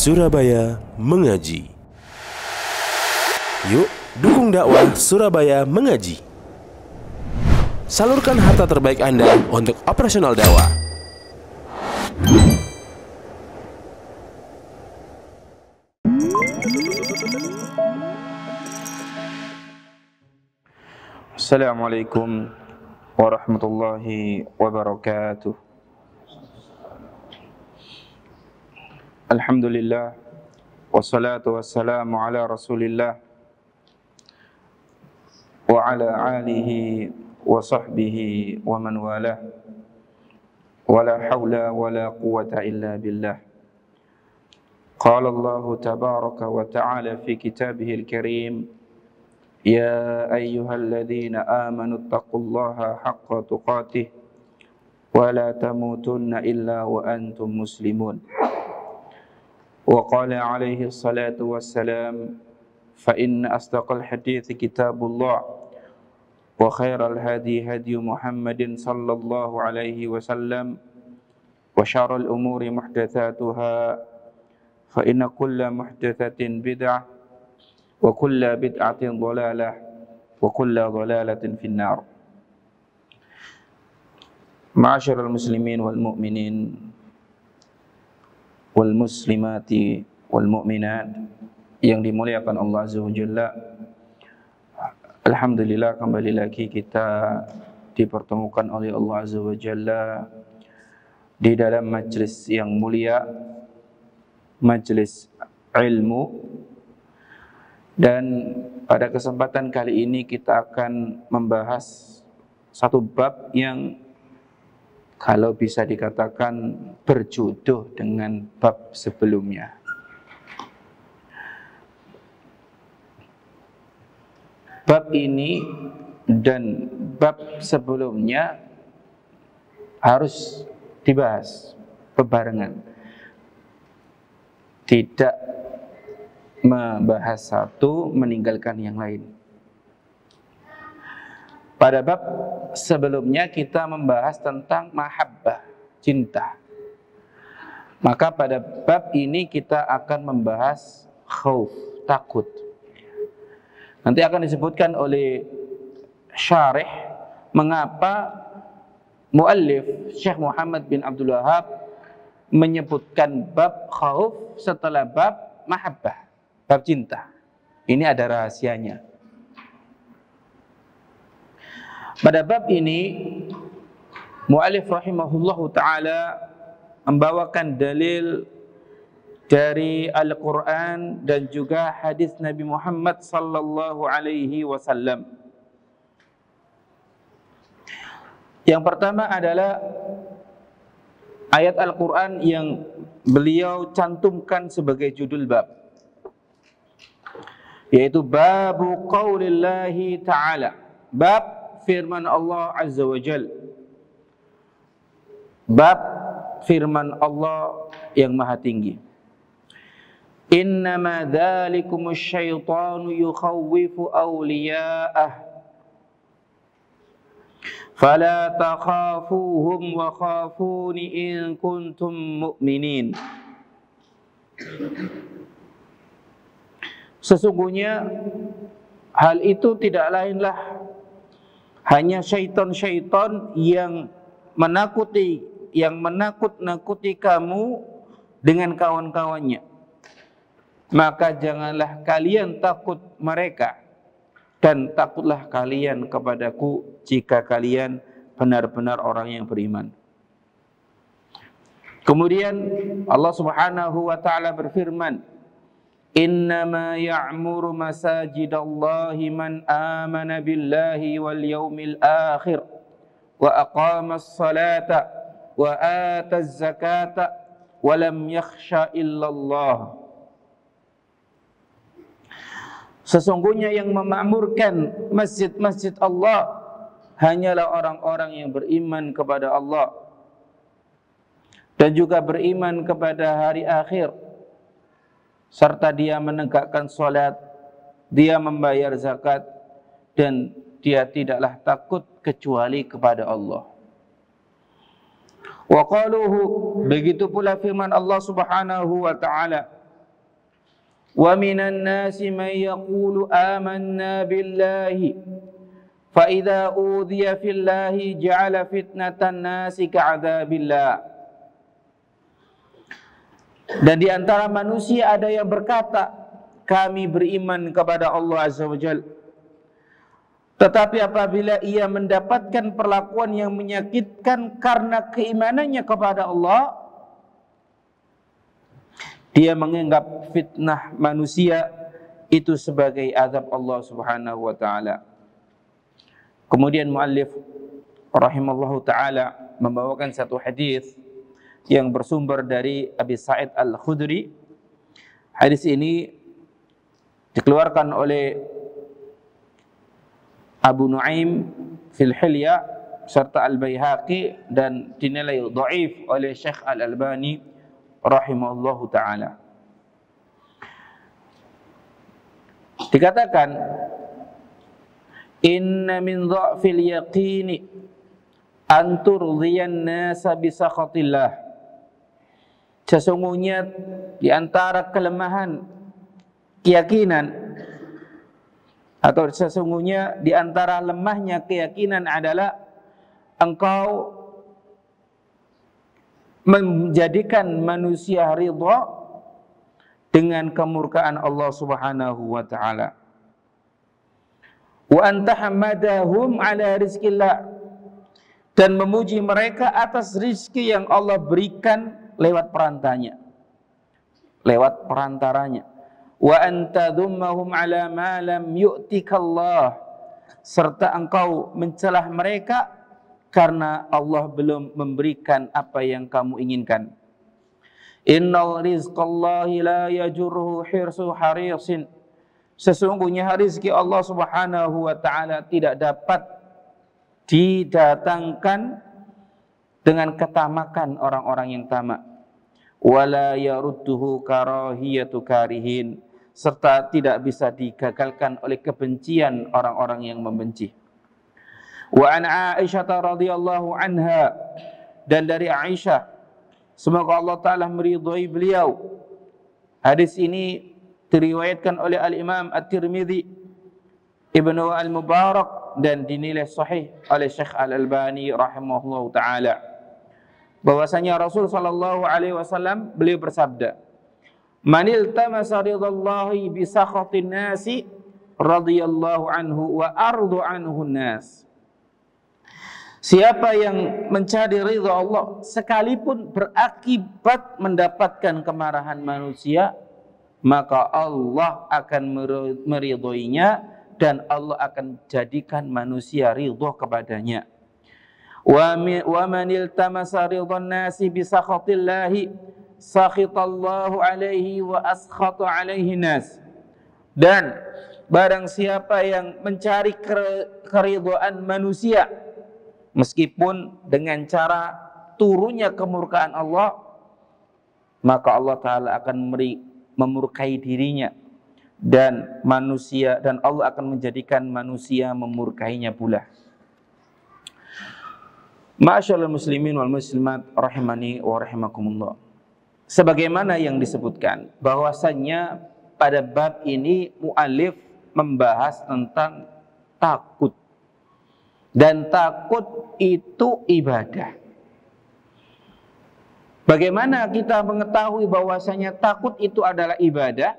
Surabaya Mengaji. Yuk, dukung dakwah Surabaya Mengaji. Salurkan harta terbaik Anda untuk operasional dakwah. Assalamualaikum warahmatullahi wabarakatuh. Alhamdulillah, wassalatu wassalamu ala rasulillah wa ala alihi wa sahbihi wa man walah, wa la hawla wa la quwwata illa billah. Qala Allah tabaraka wa ta'ala fi kitabihil karim, ya ayyuhalladzina amanu taqullaha haqqa tuqatih wa la tamutunna illa wa antum muslimun. Wa qala alaihi salatu wassalam, fa inna asdaqal hadithi kitabullah wa khairal hadi hadi Muhammadin sallallahu alaihi wasallam wa syarrul umuri muhdatsatuha fa inna kulla muhdatsatin bid'ah wa kulla bid'atin dhalalah wa kulla dhalalatin finnar. Ma'asyiral muslimin wal mu'minin wal muslimati wal mu'minat yang dimuliakan Allah Azza wa Jalla. Alhamdulillah, kembali lagi kita dipertemukan oleh Allah Azza wa Jalla di dalam majlis yang mulia, majlis ilmu. Dan pada kesempatan kali ini kita akan membahas satu bab yang kalau bisa dikatakan berjodoh dengan bab sebelumnya. Bab ini dan bab sebelumnya harus dibahas bebarengan. Tidak membahas satu meninggalkan yang lain. Pada bab sebelumnya kita membahas tentang mahabbah, cinta. Maka pada bab ini kita akan membahas khauf, takut. Nanti akan disebutkan oleh syarih mengapa muallif Syekh Muhammad bin Abdul Wahab menyebutkan bab khauf setelah bab mahabbah, bab cinta. Ini ada rahasianya. Pada bab ini muallif rahimahullahu ta'ala membawakan dalil dari Al-Quran dan juga hadis Nabi Muhammad sallallahu alaihi wasallam. Yang pertama adalah ayat Al-Quran yang beliau cantumkan sebagai judul bab, yaitu babu qaulillahi ta'ala, bab firman Allah Azza wa Jal, bab firman Allah yang maha tinggi. Innama dzalikumus syaitanu yukhawwifu awliya'ah fala takhafuhum wa khafuni in kuntum mu'minin. Sesungguhnya hal itu tidak lainlah hanya syaitan-syaitan yang menakut-nakuti kamu dengan kawan-kawannya. Maka janganlah kalian takut mereka, dan takutlah kalian kepadaku jika kalian benar-benar orang yang beriman. Kemudian Allah Subhanahu wa ta'ala berfirman, innama ya'muru masajidallahi man amana billahi wal yawmil akhir wa aqamas salata wa ataz zakata wa lam yakhsha illallah. Sesungguhnya yang memakmurkan masjid-masjid Allah hanyalah orang-orang yang beriman kepada Allah dan juga beriman kepada hari akhir, serta dia menegakkan salat, dia membayar zakat, dan dia tidaklah takut kecuali kepada Allah. Wa qaluhu, begitu pula firman Allah Subhanahu wa ta'ala, Wa minan nasi man yaqulu amanna billahi fa idza udhiya fillahi ja'ala fitnatan nasi ka'adzabillah. Dan di antara manusia ada yang berkata, kami beriman kepada Allah Azza wa Jalla. Tetapi apabila ia mendapatkan perlakuan yang menyakitkan karena keimanannya kepada Allah, dia menganggap fitnah manusia itu sebagai azab Allah Subhanahu wa taala. Kemudian muallif rahimallahu taala membawakan satu hadis yang bersumber dari Abi Sa'id Al-Khudri. Hadis ini dikeluarkan oleh Abu Nuaim fil Hilya serta Al-Baihaqi dan dinilai dhaif oleh Syekh Al-Albani rahimahullahu taala. Dikatakan, inna min dha'fil yaqini an turdhiyan nasa bi sakhatillah. Sesungguhnya di antara kelemahan keyakinan atau sesungguhnya di antara lemahnya keyakinan adalah engkau menjadikan manusia ridha dengan kemurkaan Allah Subhanahu wa taala. Wa anta hamadahum ala rizqillah, dan memuji mereka atas rizki yang Allah berikan lewat perantaranya. Wa anta dhummahum ala ma lam yu'tikallah, serta engkau mencelah mereka karena Allah belum memberikan apa yang kamu inginkan. Innal rizqallahi la yajurruhu hirsu harisin. Sesungguhnya rezeki Allah Subhanahu wa taala tidak dapat didatangkan dengan ketamakan orang-orang yang tamak. Wala yarudduhu karahiyatu karihin, serta tidak bisa digagalkan oleh kebencian orang-orang yang membenci. Wa an Aisyah radhiyallahu anha, dan dari Aisyah, semoga Allah taala meridhai beliau. Hadis ini diriwayatkan oleh Al-Imam At-Tirmidzi, Ibnu Al-Mubarak, dan dinilai sahih oleh Syekh Al-Albani rahimahullahu taala, bahwasanya Rasul sallallahu alaihi wasallam beliau bersabda, manil tamasa ridallahi bi sakhatin nasi radhiyallahu anhu wa ardu anhu nas. Siapa yang mencari ridha Allah sekalipun berakibat mendapatkan kemarahan manusia, maka Allah akan meridhoinya dan Allah akan jadikan manusia ridha kepadanya. Wa man iltamasa ridhan nasi bi sakhatillahi sakhitallahu alaihi wa askhata alaihi nas. Dan barang siapa yang mencari keridhaan manusia meskipun dengan cara turunnya kemurkaan Allah, maka Allah taala akan memurkai dirinya dan manusia, dan Allah akan menjadikan manusia memurkainya pula. Ma'asyiral muslimin wal muslimat rahimani wa rahimakumullah. Sebagaimana yang disebutkan bahwasannya pada bab ini muallif membahas tentang takut. Dan takut itu ibadah. Bagaimana kita mengetahui bahwasanya takut itu adalah ibadah?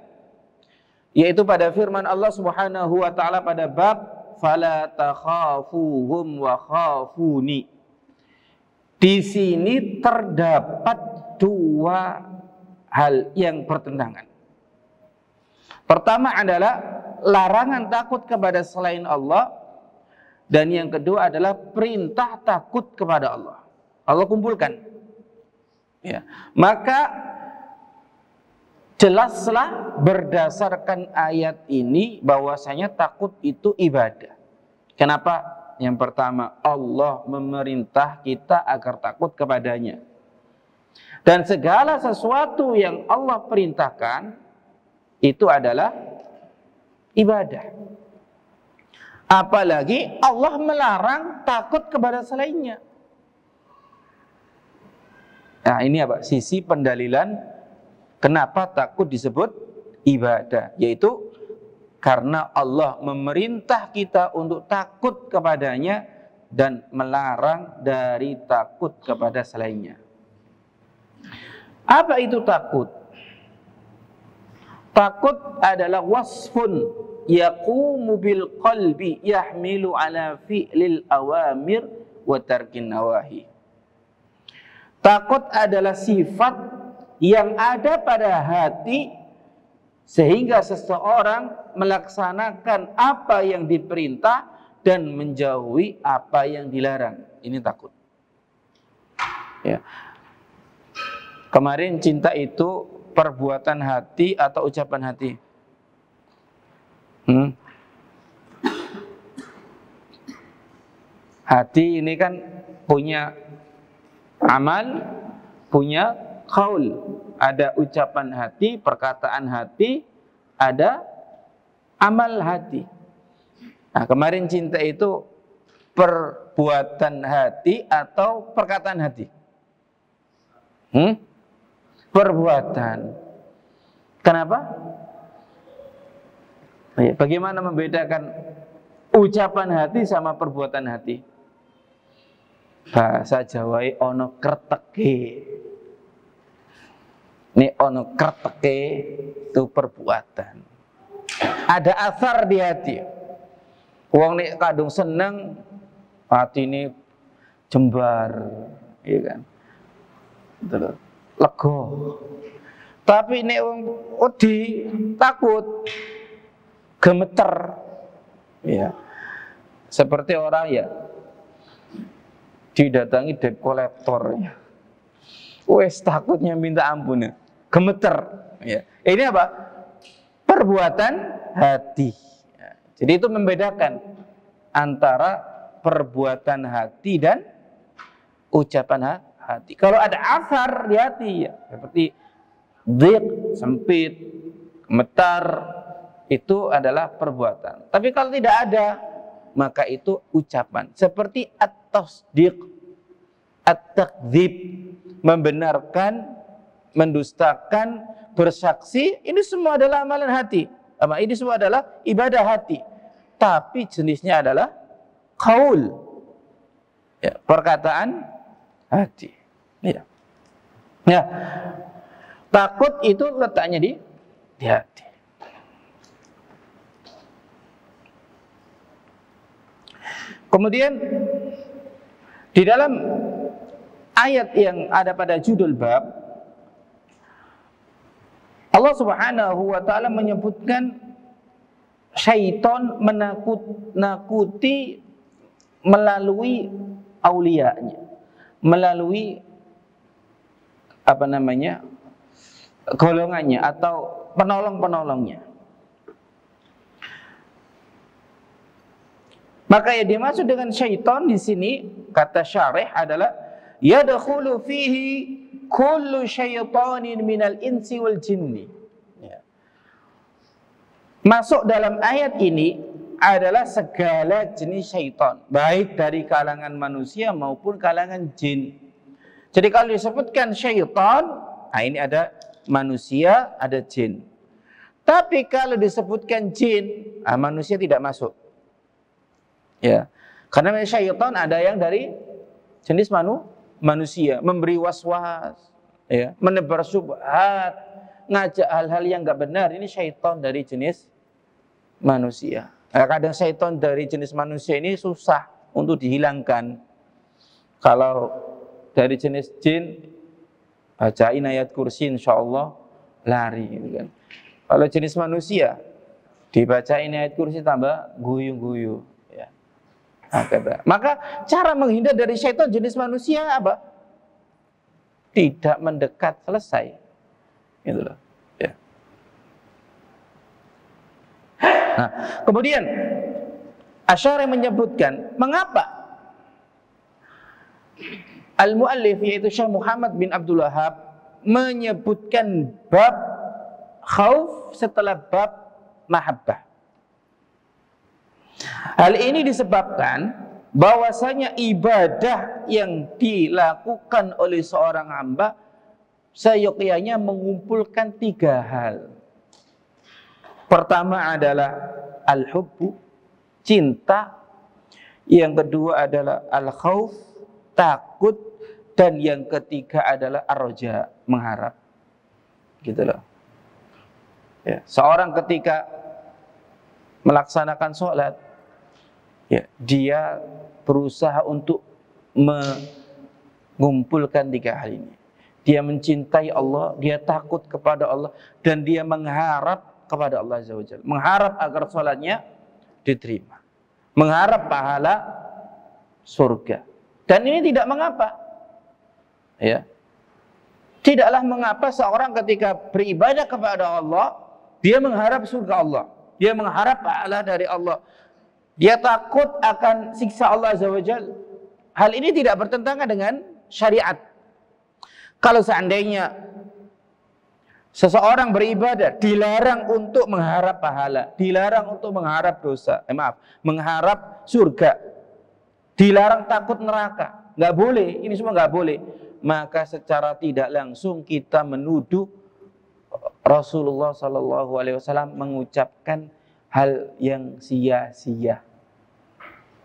Yaitu pada firman Allah Subhanahu wa taala pada bab fala takhafuhum wa khafuni. Di sini terdapat dua hal yang bertentangan. Pertama adalah larangan takut kepada selain Allah, dan yang kedua adalah perintah takut kepada Allah. Allah kumpulkan. Ya. Maka jelaslah berdasarkan ayat ini bahwasanya takut itu ibadah. Kenapa? Yang pertama, Allah memerintah kita agar takut kepadanya. Dan segala sesuatu yang Allah perintahkan itu adalah ibadah. Apalagi Allah melarang takut kepada selainnya. Nah, ini apa? Sisi pendalilan kenapa takut disebut ibadah, yaitu karena Allah memerintah kita untuk takut kepadanya dan melarang dari takut kepada selainnya. Apa itu takut? Takut adalah wasfun yaqumu bil qalbi yahmilu ala fi'lil awamir wa tarkin nawahi. Takut adalah sifat yang ada pada hati sehingga seseorang melaksanakan apa yang diperintah dan menjauhi apa yang dilarang. Ini takut. Ya. Kemarin cinta itu perbuatan hati atau ucapan hati? Hati ini kan punya amal, punya qaul. Ada ucapan hati, perkataan hati, ada amal hati. Nah, kemarin cinta itu perbuatan hati atau perkataan hati? Perbuatan. Kenapa? Bagaimana membedakan ucapan hati sama perbuatan hati? Bahasa Jawa ono kerteke. Ini ono kerteke itu perbuatan. Ada asar di hati. Wong nek kadung seneng, hati ini jembar, iya kan? Betul. Lego. Tapi nek wong wedi, takut, gemeter. Ya. Seperti orang ya didatangi debt collector ya. Wes takutnya minta ampun ya. Gemeter ya. Ini apa? Perbuatan hati. Ya. Jadi itu membedakan antara perbuatan hati dan ucapan hati. Kalau ada asar di hati ya, seperti dhiq, sempit, gemetar, itu adalah perbuatan. Tapi kalau tidak ada, maka itu ucapan. Seperti at-tasdiq, at-takdzib, membenarkan, mendustakan, bersaksi, ini semua adalah amalan hati. Ini semua adalah ibadah hati. Tapi jenisnya adalah qaul, ya, perkataan hati. Ya. Ya. Takut itu letaknya di hati. Kemudian di dalam ayat yang ada pada judul bab, Allah Subhanahu wa taala menyebutkan syaitan menakuti melalui aulianya, melalui golongannya atau penolong-penolongnya. Maka yang dimaksud dengan syaitan di sini, kata syarih adalah yadkhulu fihi kullu syaitanin minal insi wal jinni. Ya. Masuk dalam ayat ini adalah segala jenis syaitan, baik dari kalangan manusia maupun kalangan jin. Jadi kalau disebutkan syaitan, ini ada manusia, ada jin. Tapi kalau disebutkan jin, manusia tidak masuk. Ya, karena syaitan ada yang dari jenis manusia, memberi was-was, ya, menebar syubhat, ngajak hal-hal yang enggak benar. Ini syaitan dari jenis manusia. Kadang syaitan dari jenis manusia ini susah untuk dihilangkan. Kalau dari jenis jin, bacain ayat kursi, insyaallah lari, gitu kan. Kalau jenis manusia, dibacain ayat kursi tambah guyu-guyu. Maka cara menghindar dari syaitan jenis manusia apa? Tidak mendekat, selesai. Gitu loh. Ya. Nah, kemudian Asy'ari menyebutkan mengapa al-muallif yaitu Syekh Muhammad bin Abdul Wahhab menyebutkan bab khauf setelah bab mahabbah. Hal ini disebabkan bahwasanya ibadah yang dilakukan oleh seorang hamba seyogyanya mengumpulkan 3 hal. Pertama adalah al-hubbu, cinta. Yang kedua adalah al-khauf, takut. Dan yang ketiga adalah ar-raja, mengharap. Gitu loh. Ya, seorang ketika melaksanakan sholat, ya, dia berusaha untuk mengumpulkan tiga hal ini. Dia mencintai Allah, dia takut kepada Allah, dan dia mengharap kepada Allah Azza wa Jalla. Mengharap agar sholatnya diterima. Mengharap pahala surga. Dan ini tidak mengapa. Ya. Tidaklah mengapa seorang ketika beribadah kepada Allah, dia mengharap surga Allah. Dia mengharap pahala dari Allah. Dia takut akan siksa Allah Azza wa Jalla. Hal ini tidak bertentangan dengan syariat. Kalau seandainya seseorang beribadah dilarang untuk mengharap pahala, dilarang untuk mengharap dosa, mengharap surga, dilarang takut neraka, nggak boleh, ini semua nggak boleh, maka secara tidak langsung kita menuduh Rasulullah SAW mengucapkan hal yang sia-sia.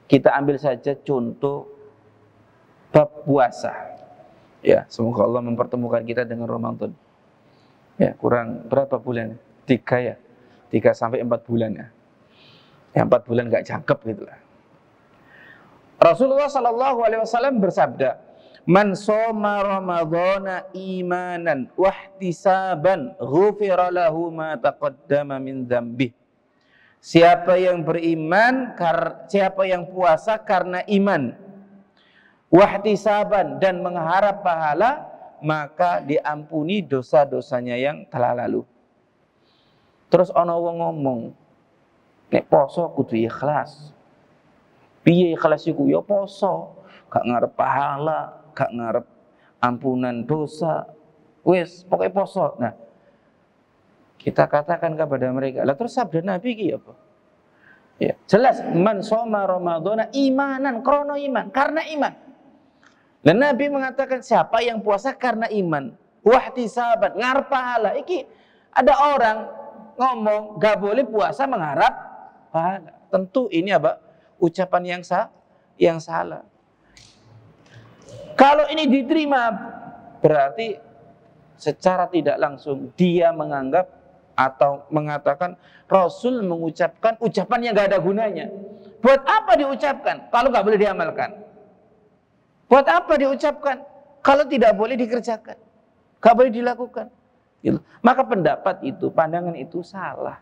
Kita ambil saja contoh bab puasa. Ya, semoga Allah mempertemukan kita dengan Ramadan. Ya, kurang berapa bulan? 3 ya. 3 sampai 4 bulan ya. Ya, 4 bulan enggak cakep gitu lah. Rasulullah SAW bersabda, "Man shoma Ramadhana imanan wa ihtisaban, ghufira lahu ma taqaddama min dzambi." Siapa yang beriman, siapa yang puasa karena iman, wahtisaban, dan mengharap pahala, maka diampuni dosa-dosanya yang telah lalu. Terus ana wong ngomong, nek poso kudu ikhlas. Piye ikhlas iku? Ya poso, gak ngarep pahala, gak ngarep ampunan dosa. Wis, pokoknya poso. Nah, kita katakan kepada mereka, lah terus sabda Nabi iki apa? Ya, jelas man shoma Ramadhana imanan, krono iman, karena iman. Dan Nabi mengatakan siapa yang puasa karena iman, wahtisaban, ngarep pahala. Iki ada orang ngomong gak boleh puasa mengharap pahala. Tentu ini apa? Ucapan yang salah. Kalau ini diterima, berarti secara tidak langsung dia menganggap atau mengatakan Rasul mengucapkan ucapan yang gak ada gunanya. Buat apa diucapkan kalau gak boleh diamalkan? Buat apa diucapkan kalau tidak boleh dikerjakan, gak boleh dilakukan? Maka pendapat itu, pandangan itu salah.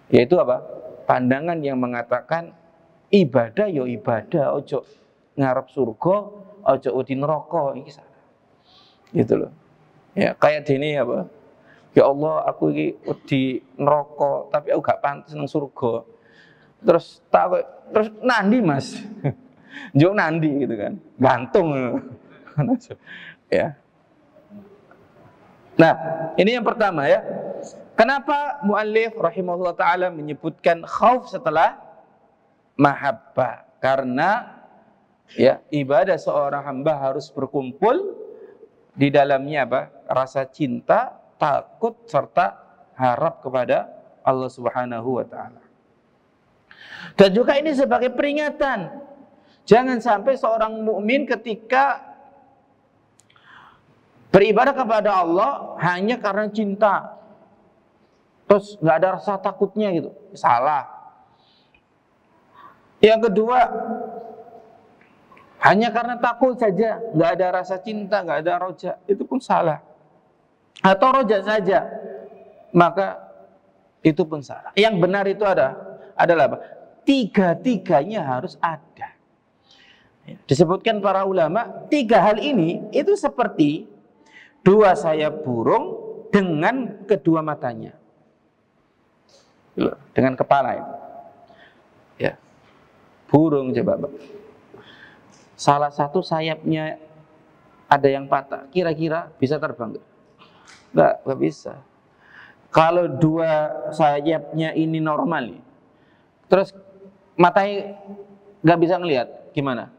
Yaitu apa? Pandangan yang mengatakan ibadah yo ibadah, ojo ngarep surga, ojo wedi neraka, iki salah. Gitu loh. Ya, kayak dene apa? Ya Allah, aku iki wedi neraka, tapi aku gak pantes nang surga. Terus nandi Mas. Jauh nandi gitu kan, gantung. Ya. Nah, ini yang pertama ya. Kenapa muallif rahimahullah taala menyebutkan khauf setelah mahabbah? Karena ya ibadah seorang hamba harus berkumpul di dalamnya apa? Rasa cinta, takut serta harap kepada Allah Subhanahu wa taala. Dan juga ini sebagai peringatan. Jangan sampai seorang mukmin ketika beribadah kepada Allah hanya karena cinta, terus nggak ada rasa takutnya gitu, salah. Yang kedua, hanya karena takut saja, nggak ada rasa cinta, nggak ada roja, itu pun salah. Atau roja saja, maka itu pun salah. Yang benar itu adalah apa? Tiga-tiganya harus ada. Disebutkan para ulama, 3 hal ini itu seperti 2 sayap burung dengan kedua matanya, dengan kepala itu. Ya, burung coba, salah satu sayapnya ada yang patah, kira-kira bisa terbang nggak? Nggak bisa. Kalau 2 sayapnya ini normal, terus matanya nggak bisa ngelihat, gimana?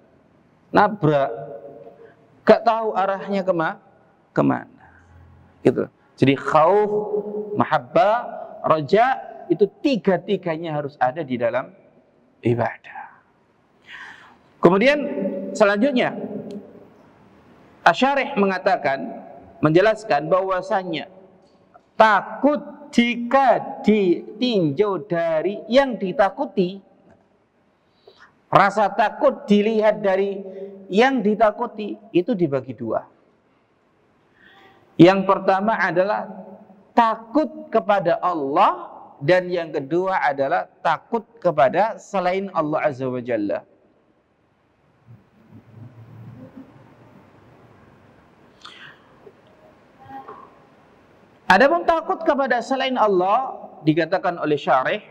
Nabrak, gak tahu arahnya kemana, gitu. Jadi khauf, mahabbah, raja, itu tiga-tiganya harus ada di dalam ibadah. Kemudian selanjutnya Asy-Syarih menjelaskan bahwasanya takut jika ditinjau dari yang ditakuti, rasa takut dilihat dari yang ditakuti, itu dibagi dua. Yang pertama adalah takut kepada Allah, dan yang kedua adalah takut kepada selain Allah Azza wa Jalla. Adapun takut kepada selain Allah dikatakan oleh syarih,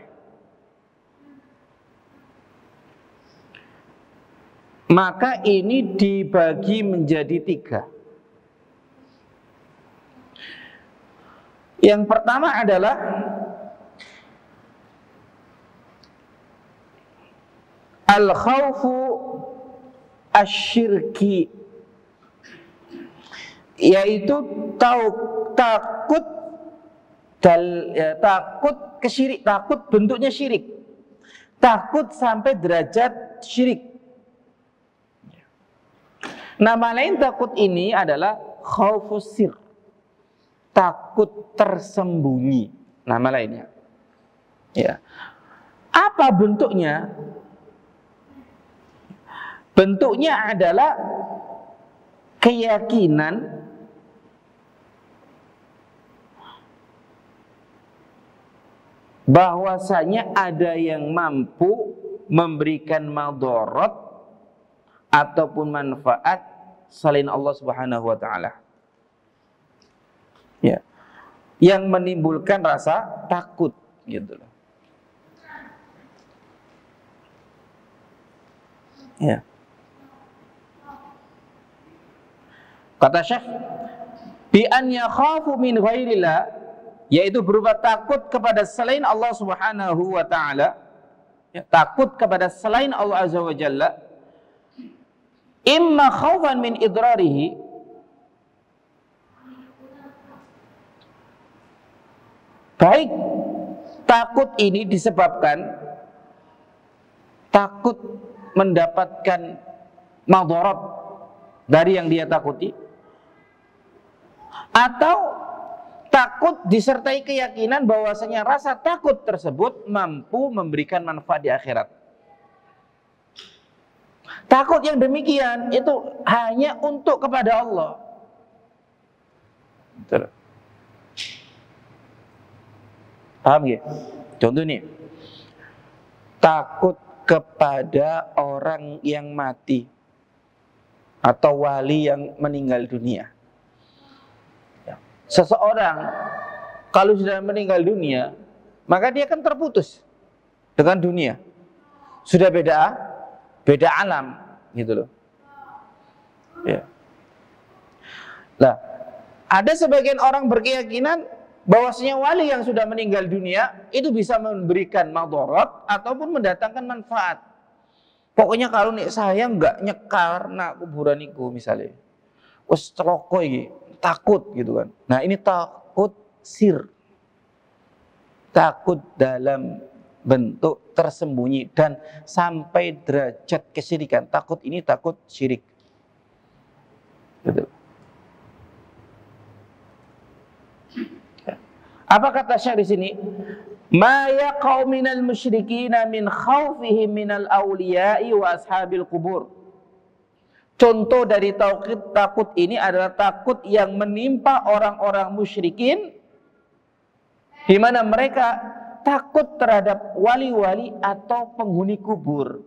maka ini dibagi menjadi tiga. Yang pertama adalah al-khawfu asyirki, yaitu takut kesyirik, takut bentuknya syirik, takut sampai derajat syirik. Nama lain takut ini adalah khaufus sir, takut tersembunyi, nama lainnya. Ya. Apa bentuknya? Bentuknya adalah keyakinan bahwasanya ada yang mampu memberikan madarat ataupun manfaat selain Allah Subhanahu wa taala. Ya. Yang menimbulkan rasa takut gitu loh. Ya. Kata Syekh, bi an yakhafu min ghairillah, yaitu berupa takut kepada selain Allah Subhanahu wa taala, ya, takut kepada selain Allah Azza wa Jalla, imma khaufan min idrarihi, baik takut ini disebabkan takut mendapatkan madarat dari yang dia takuti, atau takut disertai keyakinan bahwasanya rasa takut tersebut mampu memberikan manfaat di akhirat. Takut yang demikian itu hanya untuk kepada Allah. Betul. Paham ya? Contoh nih, takut kepada orang yang mati atau wali yang meninggal dunia. Seseorang kalau sudah meninggal dunia, maka dia kan terputus dengan dunia. Sudah beda alam gitu loh. Ya. Nah, ada sebagian orang berkeyakinan bahwasanya wali yang sudah meninggal dunia itu bisa memberikan madarat ataupun mendatangkan manfaat. Pokoknya kalau nih saya nggak nyekar nak kuburan iku misalnya, wes celoko iki, takut gitu kan. Nah, ini takut sir. Takut dalam bentuk tersembunyi dan sampai derajat kesyirikan. Takut ini takut syirik. Gitu. Apa kata Syekh di sini? Ma yaqau minal musyrikina min khaufihim minal awliya'i wa ashabil kubur. Contoh dari takut ini adalah takut yang menimpa orang-orang musyrikin, di mana mereka takut terhadap wali-wali atau penghuni kubur.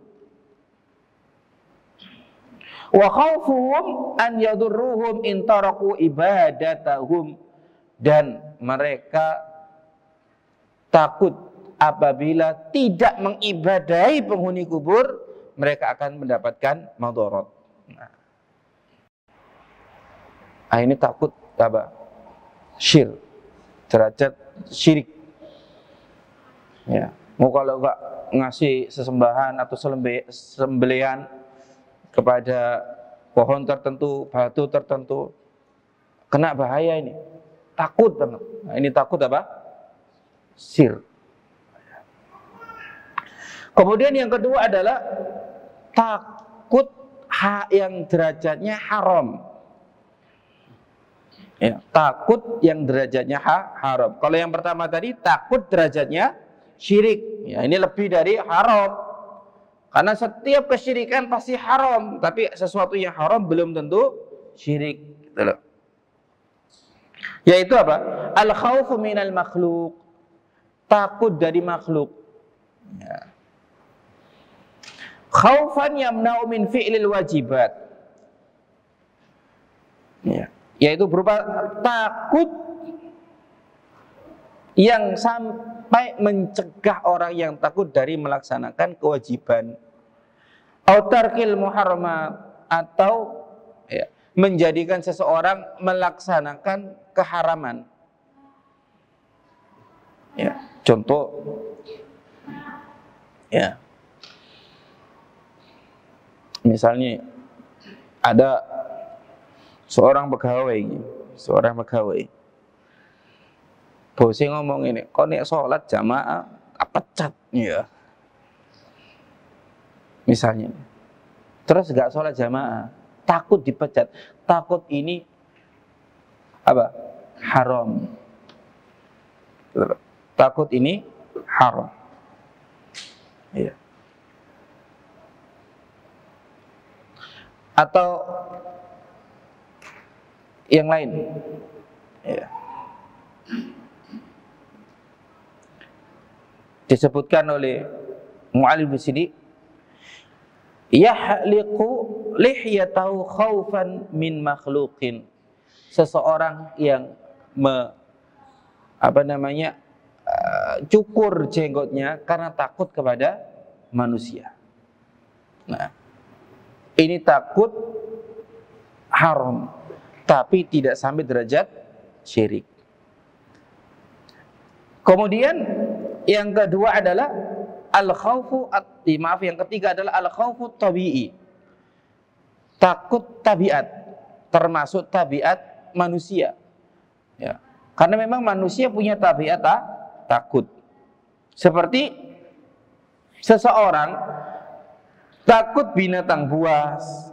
Wa khaufuhum an yadurruhum in taraku ibadatahum, dan mereka takut apabila tidak mengibadahi penghuni kubur, mereka akan mendapatkan madarat. Nah, ini takut apa? Syirk, derajat syirik. Ya, mau kalau enggak ngasih sesembahan atau sembelihan kepada pohon tertentu, batu tertentu, kena bahaya ini. Takut banget. Nah, ini takut apa? sir. Kemudian yang kedua adalah takut yang derajatnya haram. Ya, takut yang derajatnya haram. Kalau yang pertama tadi takut derajatnya syirik. Ya, ini lebih dari haram. Karena setiap kesyirikan pasti haram, tapi sesuatu yang haram belum tentu syirik. Gitu loh. Yaitu apa? Al-khawfu minal makhluk. Takut dari makhluk. Ya. Khaufan yamna'u min fi'lil wajibat. Ya. Yaitu berupa takut yang sampai mencegah orang yang takut dari melaksanakan kewajiban. Au tarkil muharramat, atau ya, menjadikan seseorang melaksanakan keharaman. Ya, contoh ya. Misalnya ada seorang pegawai, bosnya ngomong ini, kok nek sholat jamaah pecat ya. Misalnya, terus gak sholat jamaah, takut dipecat, takut ini apa? Haram. Takut ini haram. Iya. Atau yang lain, ya. Disebutkan oleh Mu'allim di sini, yahliqu lihyatahu khaufan min makhluqin. Seseorang yang cukur jenggotnya karena takut kepada manusia. Nah, ini takut haram, tapi tidak sampai derajat syirik. Kemudian yang kedua adalah yang ketiga adalah al-khawfu tabi'i. Takut tabiat, termasuk tabiat manusia. Ya. Karena memang manusia punya tabiat takut. Seperti seseorang takut binatang buas,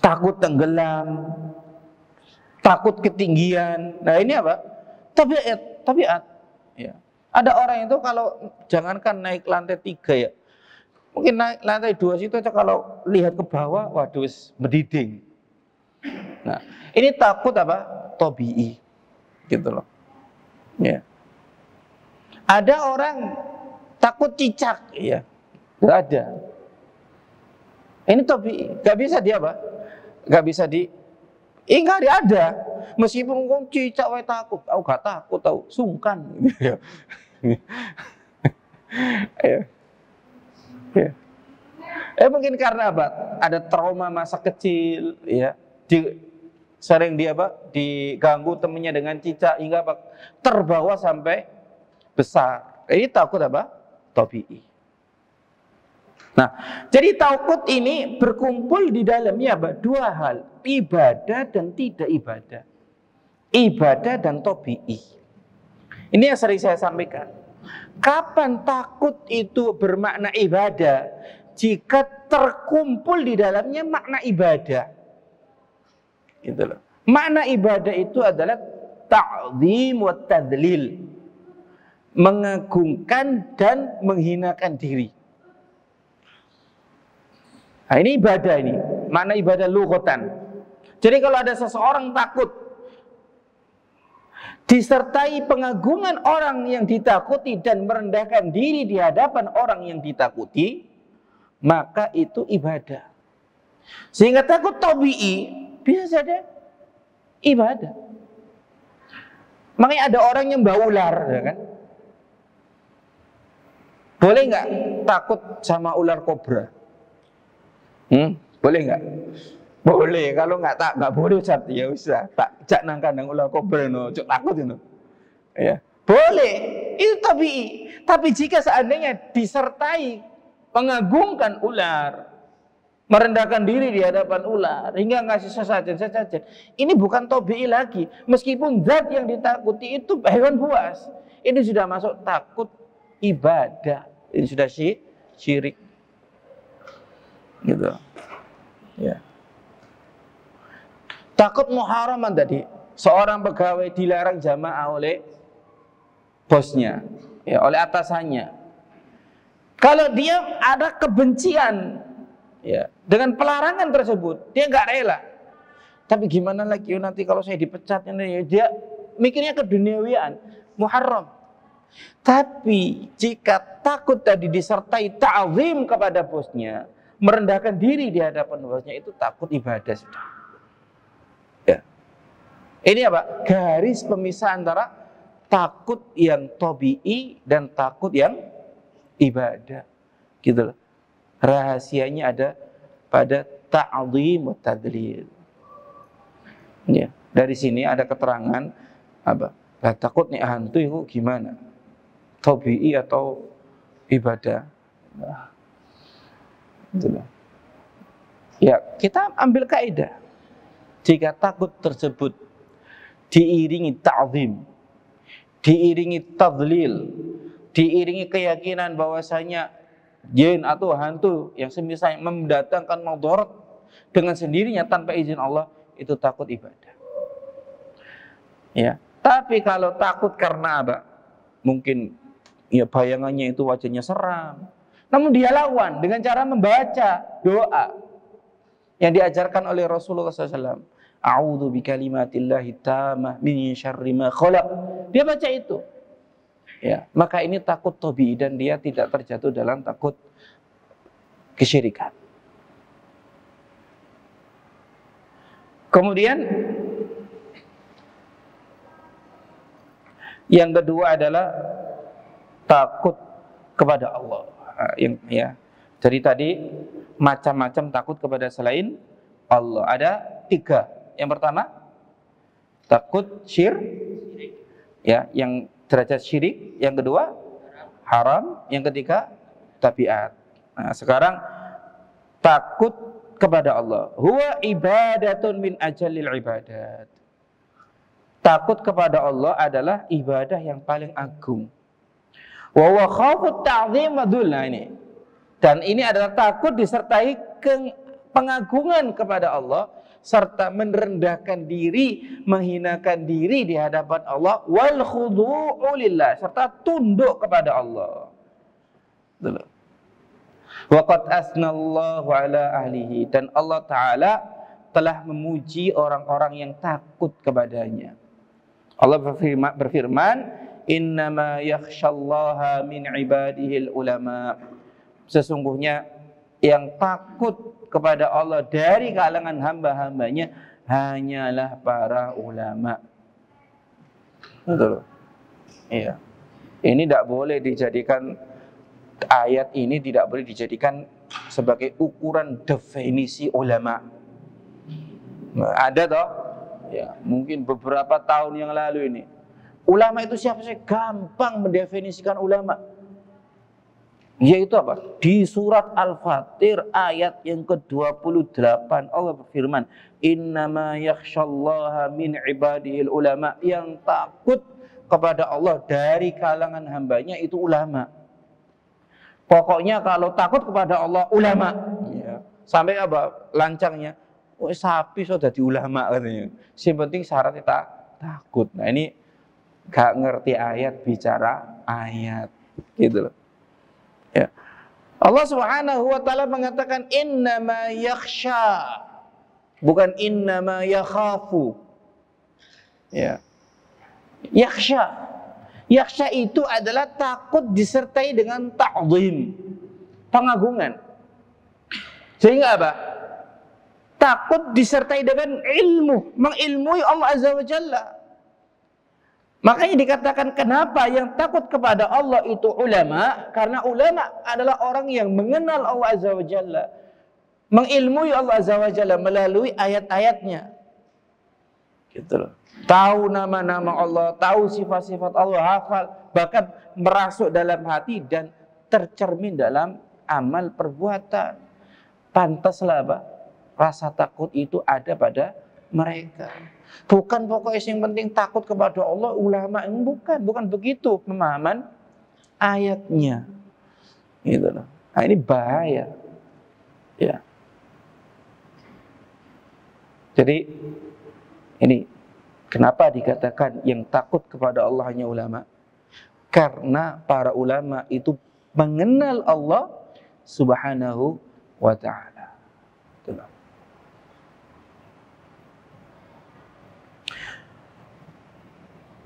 takut tenggelam, takut ketinggian. Nah, ini apa? Tabiat. Ya. Ada orang itu kalau jangankan naik lantai 3 ya, mungkin naik lantai 2 situ aja kalau lihat ke bawah, waduh, mendiding. Nah, ini takut apa? Tabi'i, gitu loh. Ya. Ada orang takut cicak, ya. Gak ada. Ini tabi'i, gak bisa dia apa? Gak bisa ingkari ada. Meskipun ngomong cicak wae takut, aku gak takut, tahu sungkan. Ya. Mungkin karena apa? Ada trauma masa kecil, ya. Sering dia diganggu temennya dengan cicak hingga terbawa sampai besar. Ini takut apa? Tabi'i. Nah, jadi takut ini berkumpul di dalamnya apa? Dua hal, ibadah dan tidak ibadah. Ibadah dan tabi'i. Ini yang sering saya sampaikan. Kapan takut itu bermakna ibadah? Jika terkumpul di dalamnya makna ibadah. Gitu loh. Makna ibadah itu adalah ta'zim wa tadlil. Mengagungkan dan menghinakan diri. Nah, ini ibadah ini. Makna ibadah lughatan. Jadi kalau ada seseorang takut disertai pengagungan orang yang ditakuti dan merendahkan diri di hadapan orang yang ditakuti, maka itu ibadah. Sehingga takut tabi'i bisa saja ibadah. Makanya ada orang yang bau ular, ya kan? Boleh nggak takut sama ular kobra? Boleh nggak? Boleh. Kalau nggak boleh Ustaz, ya usah tak jak nang kandang ular kobra no, cuk takut itu. Ya, boleh. Itu tabi'i. Tapi jika seandainya disertai mengagungkan ular, merendahkan diri di hadapan ular, hingga ngasih sesajen. Ini bukan tabi'i lagi. Meskipun zat yang ditakuti itu hewan buas, ini sudah masuk takut ibadah. Ini sudah syirik. Gitu. Ya. Takut muharaman tadi. Seorang pegawai dilarang jamaah oleh bosnya, ya, oleh atasannya. Kalau dia ada kebencian, ya, dengan pelarangan tersebut, dia nggak rela. Tapi gimana lagi nanti kalau saya dipecat, dia mikirnya keduniawian, muharram. Tapi jika takut tadi disertai ta'zim kepada bosnya, merendahkan diri di hadapan bosnya, itu takut ibadah sudah. Ya. Ini apa? Garis pemisah antara takut yang tabi'i dan takut yang ibadah. Gitu loh. Rahasianya ada pada ta'zim wa tadlil. Ya. Dari sini ada keterangan apa? Lah takut nih hantu itu gimana? Tabi'i atau ibadah? Nah. Gitu loh. Ya, kita ambil kaidah. Jika takut tersebut diiringi ta'zim, diiringi tadlil, diiringi keyakinan bahwasanya jin atau hantu yang semisal mendatangkan mudarat dengan sendirinya tanpa izin Allah, itu takut ibadah. Ya, tapi kalau takut karena apa? Mungkin ya bayangannya itu wajahnya seram, namun dia lawan dengan cara membaca doa yang diajarkan oleh Rasulullah SAW. A'udzu bikalimatillahi tammah min syarri ma khalaq. Dia baca itu. Ya, maka ini takut tabi'i dan dia tidak terjatuh dalam takut kesyirikan. Kemudian yang kedua adalah takut kepada Allah. Ya. Jadi tadi macam-macam takut kepada selain Allah. Ada 3. Yang pertama, takut syirik. Ya, yang derajat syirik. Yang kedua, haram. Yang ketiga, tabiat. Nah, sekarang takut kepada Allah. Huwa ibadatun min ajalil ibadat. Takut kepada Allah adalah ibadah yang paling agung. Wa huwa khawfut ta'zim wa dhul. Nah, ini. Dan ini adalah takut disertai pengagungan kepada Allah, serta merendahkan diri, menghinakan diri di hadapan Allah, wal khudu'u lillah, serta tunduk kepada Allah. Wa qad asnallahu ala ahlihi, dan Allah Ta'ala telah memuji orang-orang yang takut kepadanya. Allah berfirman, innama yakhshallaha min ibadihil ulama. Sesungguhnya yang takut kepada Allah dari kalangan hamba-hambanya hanyalah para ulama. Betul. Iya. Ini tidak boleh dijadikan, ayat ini tidak boleh dijadikan sebagai ukuran definisi ulama. Nah, ada toh? Ya, mungkin beberapa tahun yang lalu ini. Ulama itu siapa sih? Gampang mendefinisikan ulama. Yaitu apa? Di surat Al-Fatir ayat yang ke-28 Allah berfirman, innama yakhshallaha min ibadihil ulama. Yang takut kepada Allah dari kalangan hambanya itu ulama. Pokoknya kalau takut kepada Allah ulama, ya. Sampai apa? Lancangnya, oh, sapi sudah di ulama katanya. Yang penting syaratnya takut. Nah, ini gak ngerti ayat bicara ayat, gitu loh. Ya. Allah Subhanahu wa taala mengatakan innama yakhsha, bukan innama yakhafu. Ya. Yakhsha. Yakhsha itu adalah takut disertai dengan ta'zim, pengagungan. Sehingga apa? Takut disertai dengan ilmu, mengilmui Allah Azza wa Jalla. Makanya dikatakan kenapa yang takut kepada Allah itu ulama, karena ulama adalah orang yang mengenal Allah Azza wa Jalla, mengilmui Allah Azza wa Jalla melalui ayat-ayatnya. Gitu loh. Tahu nama-nama Allah, tahu sifat-sifat Allah, hafal, bahkan merasuk dalam hati dan tercermin dalam amal perbuatan. pantaslah apa? Rasa takut itu ada pada mereka. Bukan pokoknya yang penting takut kepada Allah ulama, bukan begitu pemahaman ayatnya. Gitu loh. Nah, ini bahaya. Ya. Jadi ini kenapa dikatakan yang takut kepada Allah hanya ulama? Karena para ulama itu mengenal Allah Subhanahu wa ta'ala. Itulah.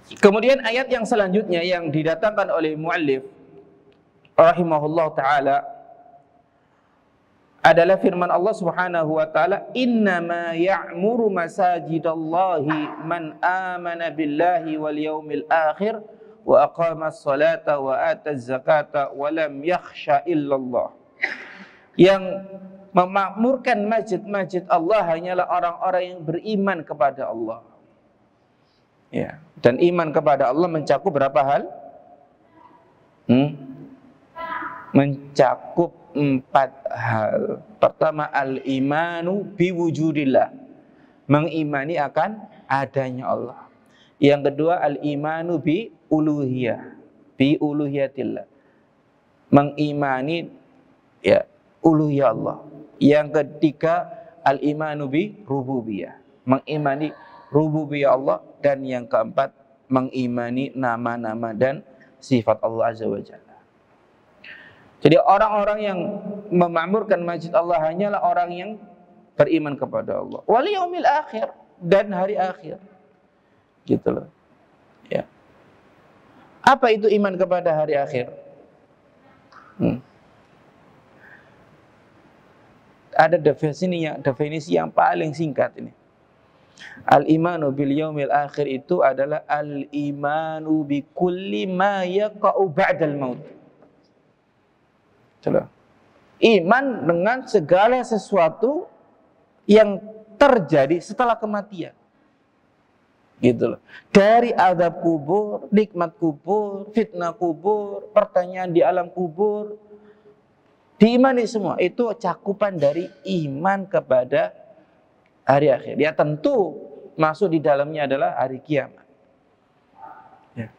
Kemudian ayat yang selanjutnya yang didatangkan oleh muallif rahimahullah ta'ala adalah firman Allah Subhanahu wa ta'ala, innama ya'muru masajidallahi man amana billahi wal yawmil akhir wa aqamas salata wa ataz zakata wa lam yakhsha illallah. Yang memakmurkan masjid-masjid Allah hanyalah orang-orang yang beriman kepada Allah. Ya, dan iman kepada Allah mencakup berapa hal? Mencakup 4 hal. Pertama, al-imanu biwujudillah, mengimani akan adanya Allah. Yang kedua, al-imanu bi uluhiyatillah, mengimani ya uluhiyah Allah. Yang ketiga, al-imanu bi rububiyah, mengimani rububiyah Allah. Dan yang keempat, mengimani nama-nama dan sifat Allah Azza wa Jalla. Jadi orang-orang yang memakmurkan masjid Allah hanyalah orang yang beriman kepada Allah wal yaumil akhir, dan hari akhir. Gitu loh. Ya. Apa itu iman kepada hari akhir? Ada definisi yang paling singkat ini. Al-imanu bil yaumil akhir itu adalah al-imanu bi kulli ma yaqa'u ba'dal maut. Coba. Iman dengan segala sesuatu yang terjadi setelah kematian. Gitu loh. Dari azab kubur, nikmat kubur, fitnah kubur, pertanyaan di alam kubur, diimani semua. Itu cakupan dari iman kepada hari akhir. Ya tentu masuk di dalamnya adalah hari kiamat. Ya.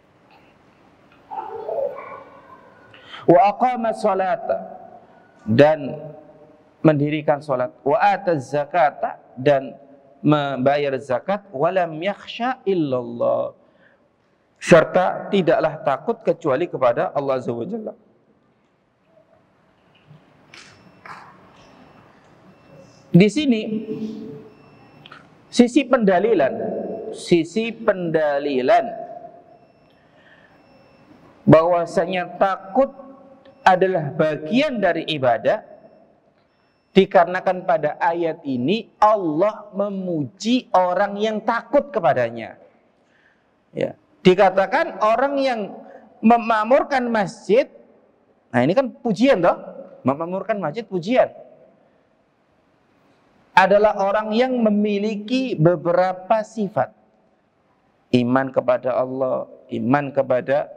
Wa aqama sholata, dan mendirikan sholat. Wa ataz zakata, dan membayar zakat. Walam yakhsha illallah, serta tidaklah takut kecuali kepada Allah Azza wa Jalla. Di sini sisi pendalilan bahwasanya takut adalah bagian dari ibadah, dikarenakan pada ayat ini Allah memuji orang yang takut kepadanya. Ya, dikatakan orang yang memakmurkan masjid, nah ini kan pujian toh, memakmurkan masjid pujian, adalah orang yang memiliki beberapa sifat. Iman kepada Allah, iman kepada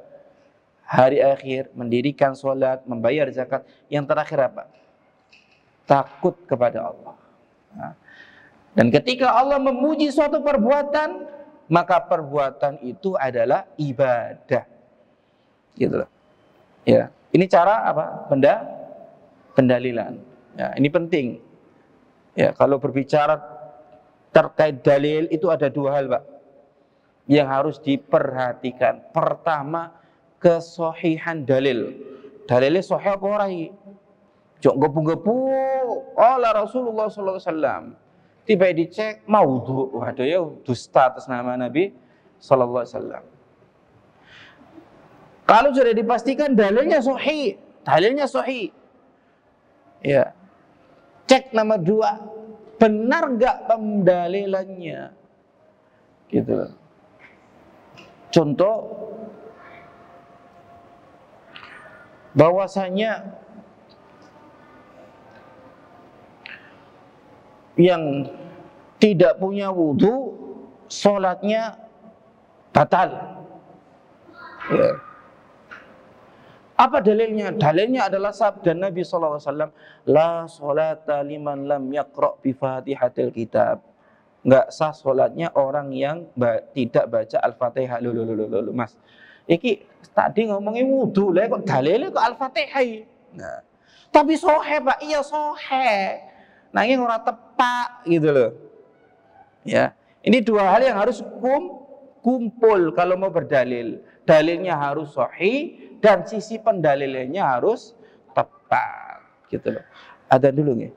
hari akhir, mendirikan sholat, membayar zakat. Yang terakhir apa? Takut kepada Allah. Nah, dan ketika Allah memuji suatu perbuatan, maka perbuatan itu adalah ibadah. Gitu loh. Ya, ini cara apa? Pendalilan. Ya, ini penting. Ya, kalau berbicara terkait dalil itu ada 2 hal, Pak, yang harus diperhatikan. Pertama, kesohihan dalil. Dalilnya sahih apa ora iki? Jok gebu-gebu oleh Rasulullah sallallahu alaihi wasallam. Tiba dicek maudhu. Waduh ya, dusta atas nama Nabi sallallahu alaihi wasallam. Kalau sudah dipastikan dalilnya sahih, ya, cek nomor 2, benar gak pendalilannya? Gitu. Contoh, bahwasanya yang tidak punya wudu sholatnya batal. Ya. Apa dalilnya? Dalilnya adalah sabda Nabi SAW, la sholata liman lam yaqra' bi fatihatil kitab. Enggak sah sholatnya orang yang tidak baca Al-Fatihah. Loh, Mas. Iki tadi ngomongin wudu, lah kok dalilnya kok Al-Fatihah. Nah, tapi sohe Pak, iya sohe. Nanging ora tepak gitu loh. Ya, ini dua hal yang harus kumpul kalau mau berdalil. Dalilnya harus sahih dan sisi pendalilannya harus tepat gitu loh. Ada dulu nggih.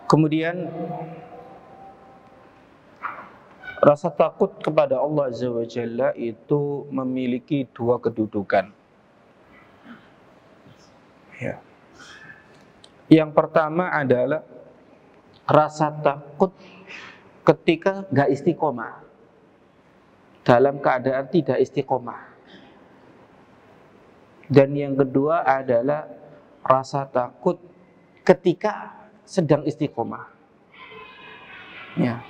Kemudian rasa takut kepada Allah Azza wa Jalla itu memiliki dua kedudukan. Ya. Yang pertama adalah rasa takut ketika gak istiqomah, dalam keadaan tidak istiqomah. Dan yang kedua adalah rasa takut ketika sedang istiqomah. Ya.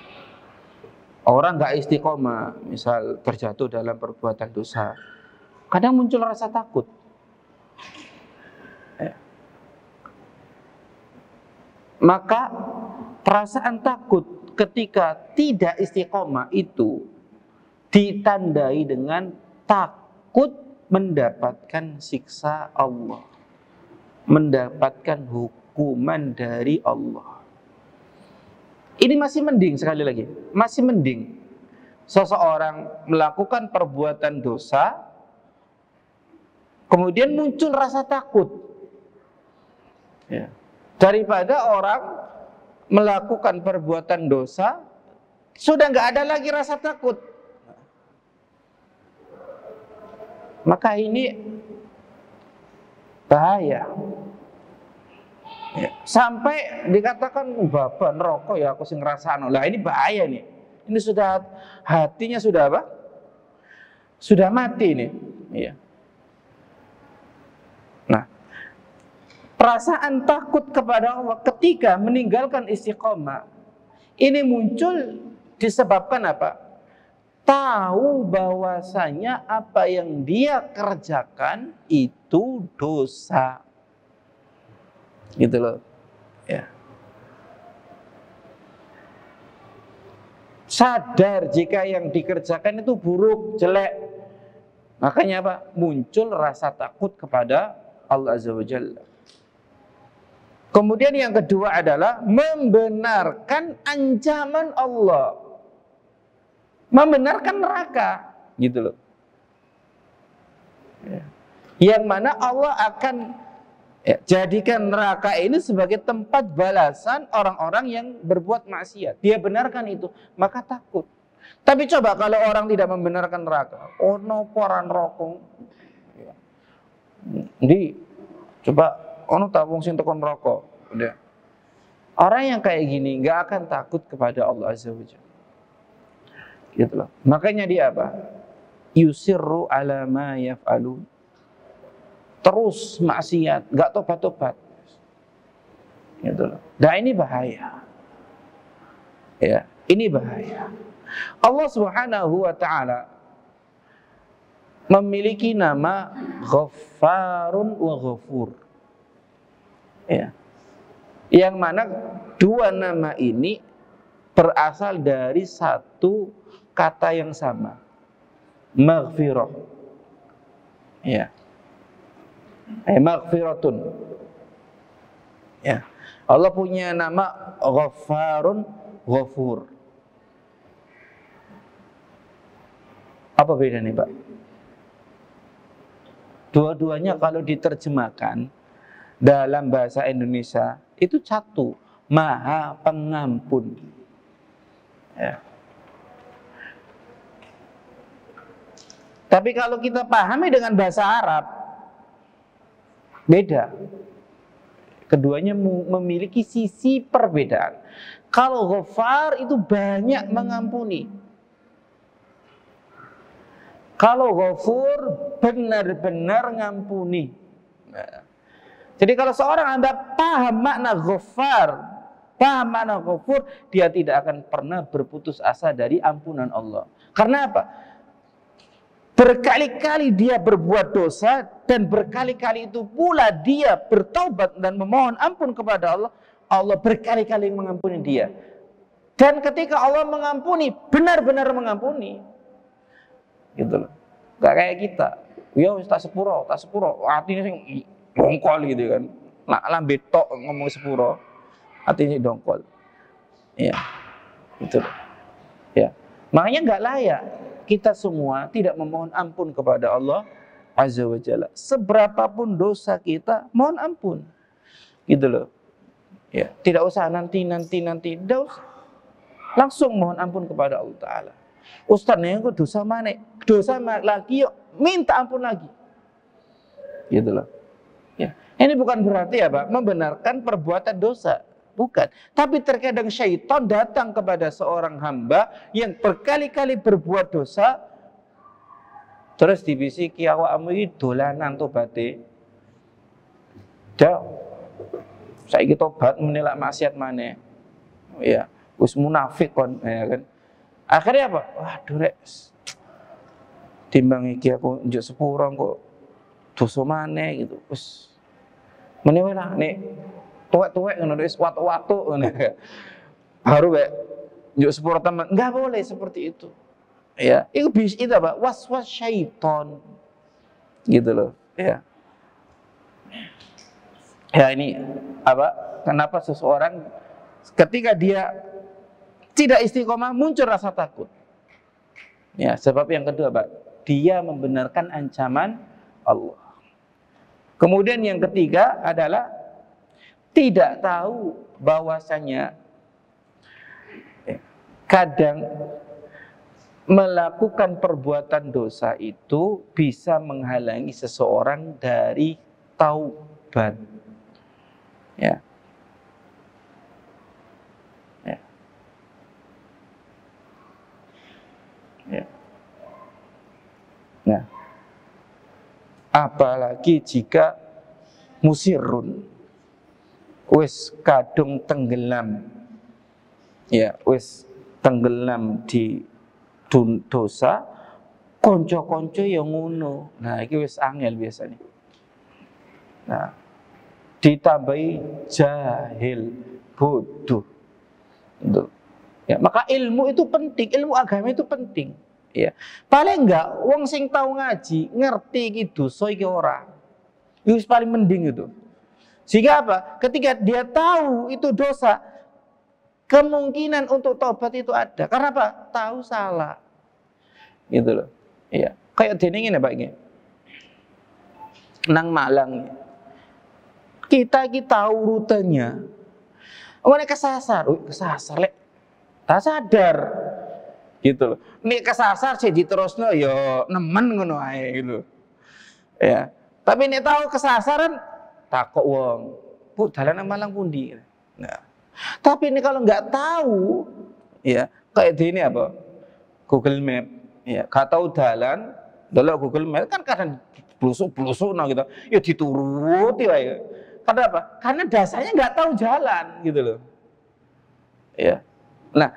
Orang gak istiqomah, misal terjatuh dalam perbuatan dosa, kadang muncul rasa takut. Ya. Maka perasaan takut ketika tidak istiqomah itu ditandai dengan takut mendapatkan siksa Allah, mendapatkan hukuman dari Allah. Ini masih mending, sekali lagi, masih mending seseorang melakukan perbuatan dosa kemudian muncul rasa takut, ya, daripada orang melakukan perbuatan dosa sudah nggak ada lagi rasa takut. Maka ini bahaya. Ya. Sampai dikatakan bapak neraka ya aku sing ngrasakno. Lah ini bahaya nih. Ini sudah hatinya sudah apa? Sudah mati nih. Iya. Nah, perasaan takut kepada Allah ketika meninggalkan istiqomah ini muncul disebabkan apa? Tahu bahwasanya apa yang dia kerjakan itu dosa. Gitu loh. Ya. Sadar jika yang dikerjakan itu buruk, jelek. Makanya apa? Muncul rasa takut kepada Allah Azza wa Jalla. Kemudian yang kedua adalah membenarkan ancaman Allah, membenarkan neraka, gitu loh. Ya. Yang mana Allah akan jadikan neraka ini sebagai tempat balasan orang-orang yang berbuat maksiat. Dia benarkan itu, maka takut. Tapi coba kalau orang tidak membenarkan neraka, oh no poran rokong, di coba ono tabung sing tekon rokok, udah. Orang yang kayak gini nggak akan takut kepada Allah Azza wa Jalla. Gitu loh. Makanya dia apa? Yusirru ala ma yaf'alun. Terus maksiat, nggak tobat-tobat. Gitu loh. Nah ini bahaya. Ya, ini bahaya. Allah Subhanahu wa taala memiliki nama Ghaffarun wa Ghafur. Ya. Yang mana dua nama ini berasal dari satu kata yang sama. Maghfirah. Ya. Maghfiratun. Ya. Allah punya nama Ghaffarun, Ghafur. Apa bedanya, Pak? Dua-duanya kalau diterjemahkan dalam bahasa Indonesia itu satu, Maha Pengampun. Ya. Tapi kalau kita pahami dengan bahasa Arab, beda. Keduanya memiliki sisi perbedaan. Kalau Ghaffar itu banyak mengampuni. Kalau Ghafur benar-benar ngampuni. Nah, jadi kalau seorang Anda paham makna Ghaffar, paham makna Ghafur, dia tidak akan pernah berputus asa dari ampunan Allah. Karena apa? Berkali-kali dia berbuat dosa dan berkali-kali itu pula dia bertaubat dan memohon ampun kepada Allah. Allah berkali-kali mengampuni dia. Dan ketika Allah mengampuni, benar-benar mengampuni. Gitu loh. Gak kayak kita. Ya tak sepuro. Artinya sing dongkol gitu kan. Lambe tok ngomong sepuro. Artinya dongkol. Ya. Gitu loh. Ya. Makanya gak layak kita semua tidak memohon ampun kepada Allah Azza wa Jalla. Seberapapun dosa kita, mohon ampun. Gitu loh. Ya, tidak usah nanti. Tidak usah. Langsung mohon ampun kepada Allah Ta'ala. Ustaznya kok dosa mana? Dosa lagi yuk, minta ampun lagi. Gitu loh. Ya. Ini bukan berarti apa? Membenarkan perbuatan dosa. Bukan. Tapi terkadang syaitan datang kepada seorang hamba yang berkali-kali berbuat dosa, terus dibisiki, awakmu iki dolanan tobaté. Dak, saiki tobat menilak maksiat maneh. Ya, wis munafik kon, ya kan. Akhirnya apa? Waduh rek, timbang iki aku njuk sepuro kok dosa maneh gitu. Wis mene wae lah nek tuwek-tuwek ngono wis watu-watu ngono. Baru wae njuk sepuro teman. Enggak boleh seperti itu. Ya, itu apa? Was-was syaitan. Gitu loh, ya. Ya ini apa? Kenapa seseorang ketika dia tidak istiqomah muncul rasa takut? Ya, sebab yang kedua, Pak, dia membenarkan ancaman Allah. Kemudian yang ketiga adalah tidak tahu bahwasanya kadang melakukan perbuatan dosa itu bisa menghalangi seseorang dari taubat. Ya. Ya. Ya. Nah, apalagi jika musirun, wis kadung tenggelam, ya, wis tenggelam di dosa, konco-konco yang ngono. Nah, iki wis angel biasanya. Nah, ditambahi jahil, bodoh. Gitu. Ya, maka ilmu itu penting, ilmu agama itu penting. Ya, paling enggak wong sing tahu ngaji ngerti iki dosa iki ora. Itu paling mending itu. Sehingga apa? Ketika dia tahu itu dosa, kemungkinan untuk tobat itu ada. Karena apa? Tahu salah. Gitu loh. Iya. Kayak dene ngene Pak iki. Nang Malang. Kita tahu rutenya. Nek kesasar, kesasar lek. Tak sadar. Gitu loh. Nek kesasar sih diterusno ya nemen ngono ae gitu. Ya. Tapi nek tahu kesasaran takok wong. Bu, dalan Malang pundi? Nah. Tapi ini kalau nggak tahu, ya kayak ini apa? Google Map, ya gak tahu jalan, delok Google Map kan kadang blusuk-blusuk nah gitu, ya dituruti wae. Karena apa? Karena dasarnya nggak tahu jalan gitu loh. Ya, nah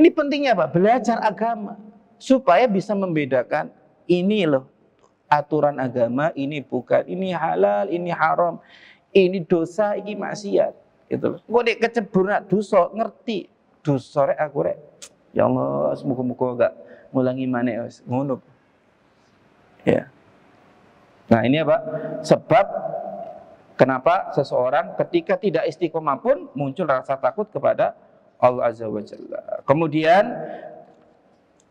ini pentingnya apa? Belajar agama supaya bisa membedakan ini loh aturan agama, ini bukan, ini halal, ini haram, ini dosa, ini maksiat. Gitu loh. Gue dek kecebur nak dosa ngerti dosa rek aku rek. Ya Allah, semoga-moga enggak ngulangi maneh wis ngono. Ya. Nah, ini apa? Sebab kenapa seseorang ketika tidak istiqomah pun muncul rasa takut kepada Allah Azza wa Jalla. Kemudian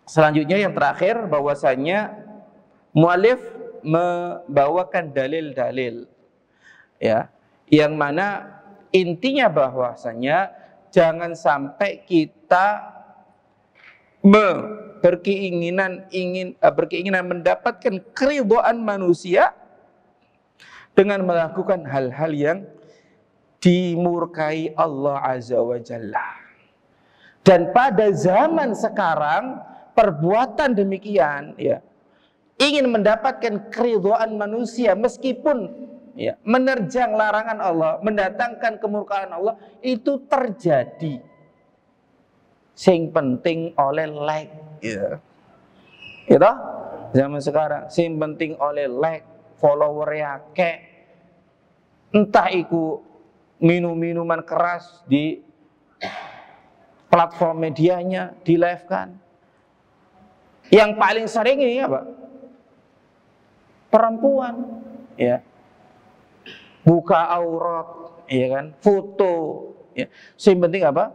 selanjutnya yang terakhir bahwasanya muallif membawakan dalil-dalil ya, yang mana intinya bahwasanya jangan sampai kita berkeinginan mendapatkan keridhaan manusia dengan melakukan hal-hal yang dimurkai Allah Azza wa Jalla. Dan pada zaman sekarang perbuatan demikian ya, ingin mendapatkan keridhaan manusia meskipun ya, menerjang larangan Allah, mendatangkan kemurkaan Allah, itu terjadi. Sing penting oleh like, ya. Gitu? Zaman sekarang, sing penting oleh like, follower-nya akeh. Entah iku minum-minuman keras di platform medianya, di live kan. Yang paling sering ini apa? Perempuan, ya. Buka aurat, ya kan, foto, ya. Yang penting apa?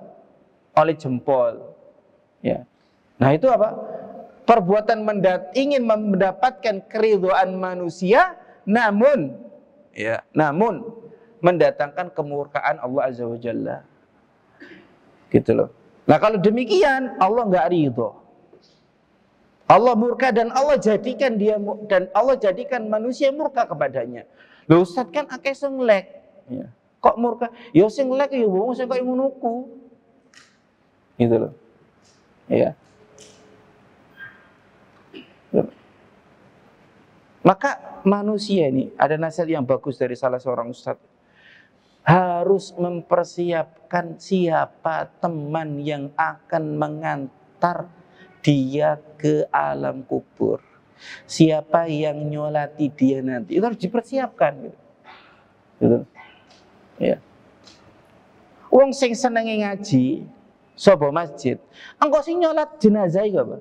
Oleh jempol, ya. Nah itu apa? Perbuatan ingin mendapatkan keridhaan manusia, namun, ya, namun mendatangkan kemurkaan Allah Azza wa Jalla, gitu loh. Nah kalau demikian Allah nggak ridho, Allah murka dan Allah jadikan manusia murka kepadanya. Lho Ustaz kan akeh sing lek. Ya. Kok murka? Ya sing lek ya wong sing koyo ngono ku. Gitu loh. Ya. Maka manusia ini ada nasihat yang bagus dari salah seorang ustadz. Harus mempersiapkan siapa teman yang akan mengantar dia ke alam kubur. Siapa yang nyolati dia nanti. Itu harus dipersiapkan. Gitu. Ya. Wong sing senenge ngaji, sapa masjid. Engko sing nyolat jenazah iku apa?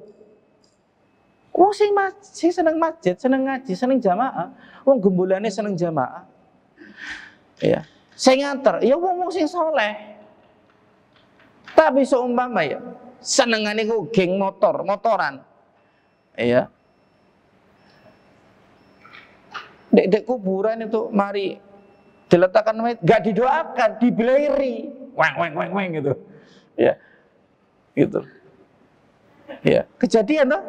Wong sing seneng masjid, seneng ngaji, seneng jamaah, wong gembulane seneng jamaah. Ya. Sing nganter, ya wong sing saleh. Tapi seumpama ya, senengane ku geng motoran. Ya. Dek kuburan itu mari diletakkan mayat, enggak didoakan, dibeleri. Weng gitu. Ya. Gitu. Ya, kejadian toh?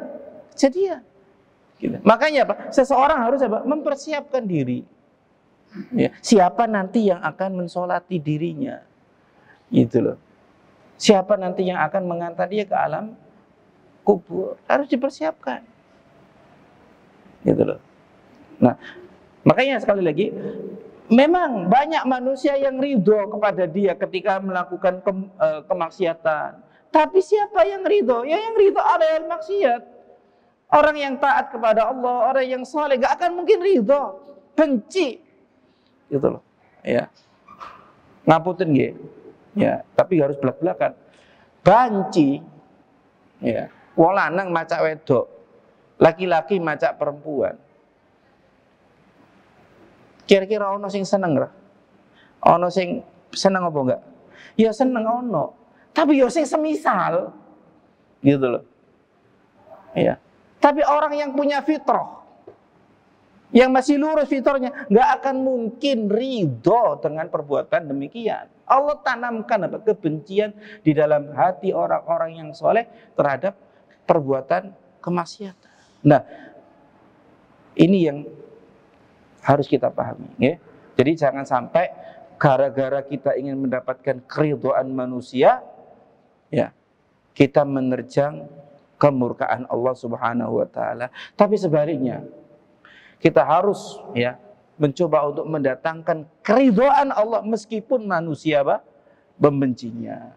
Kejadian. Gitu. Makanya apa? Seseorang harus apa? Mempersiapkan diri. Ya. Siapa nanti yang akan mensolati dirinya? Gitu loh. Siapa nanti yang akan mengantar dia ke alam kubur? Harus dipersiapkan. Gitu loh. Nah, makanya sekali lagi, memang banyak manusia yang ridho kepada dia ketika melakukan kemaksiatan. Tapi siapa yang ridho? Ya yang ridho ada yang maksiat. Orang yang taat kepada Allah, orang yang saleh, gak akan mungkin ridho, benci, gitu loh. Ya, ngaputen nggih. Ya, tapi harus belak-belakan. Banci, ya, wong lanang macak wedok, laki-laki macak perempuan. Kira-kira ono sing seneng ora? Ono sing seneng apa enggak? Ya seneng ono. Tapi ya sing semisal. Gitu loh. Ya. Tapi orang yang punya fitrah, yang masih lurus fitrahnya, enggak akan mungkin ridho dengan perbuatan demikian. Allah tanamkan apa? Kebencian di dalam hati orang-orang yang soleh terhadap perbuatan kemaksiatan. Nah, ini yang harus kita pahami, ya. Jadi jangan sampai gara-gara kita ingin mendapatkan keridhaan manusia, ya, kita menerjang kemurkaan Allah Subhanahu wa taala. Tapi sebaliknya, kita harus ya mencoba untuk mendatangkan keridhaan Allah meskipun manusia apa? Membencinya.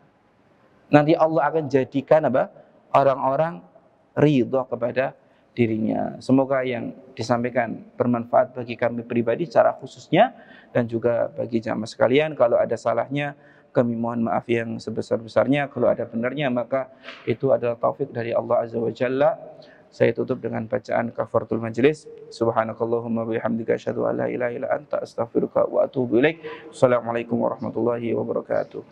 Nanti Allah akan jadikan apa? Orang-orang ridho kepada dirinya. Semoga yang disampaikan bermanfaat bagi kami pribadi secara khususnya dan juga bagi jamaah sekalian. Kalau ada salahnya kami mohon maaf yang sebesar-besarnya. Kalau ada benarnya maka itu adalah taufik dari Allah Azza wa Jalla. Saya tutup dengan bacaan kafaratul majlis. Subhanakallahumma bihamdika asyhadu an la ilaha illa anta astaghfiruka wa atubu ilaik. Assalamualaikum warahmatullahi wabarakatuh.